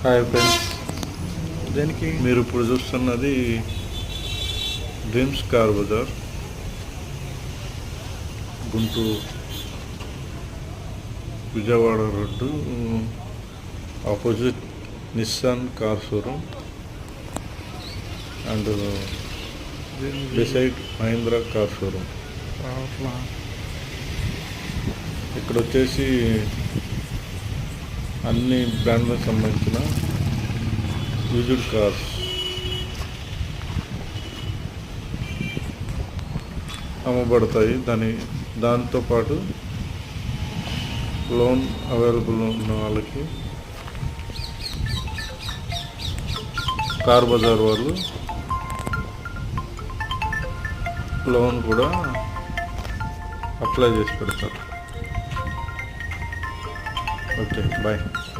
Hi friends, దేనికి మీరు ఇప్పుడు చూస్తున్నది dreams car bazaar, Guntur Vijayawada road opposite Nissan car showroom and beside Mahindra car showroom. రావట్లా. ఇక్కడ వచ్చేసి అన్ని బ్రాండ్లకు సంబంధించిన యూజ్డ్ కార్స్ అమ్మబడతాయి. దాంతోపాటు లోన్ అవైలబుల్ ఉన్న వాళ్ళకి కార్ బజార్ వాళ్ళు లోన్ కూడా అప్లై చేసి పెడతారు. Okay, bye.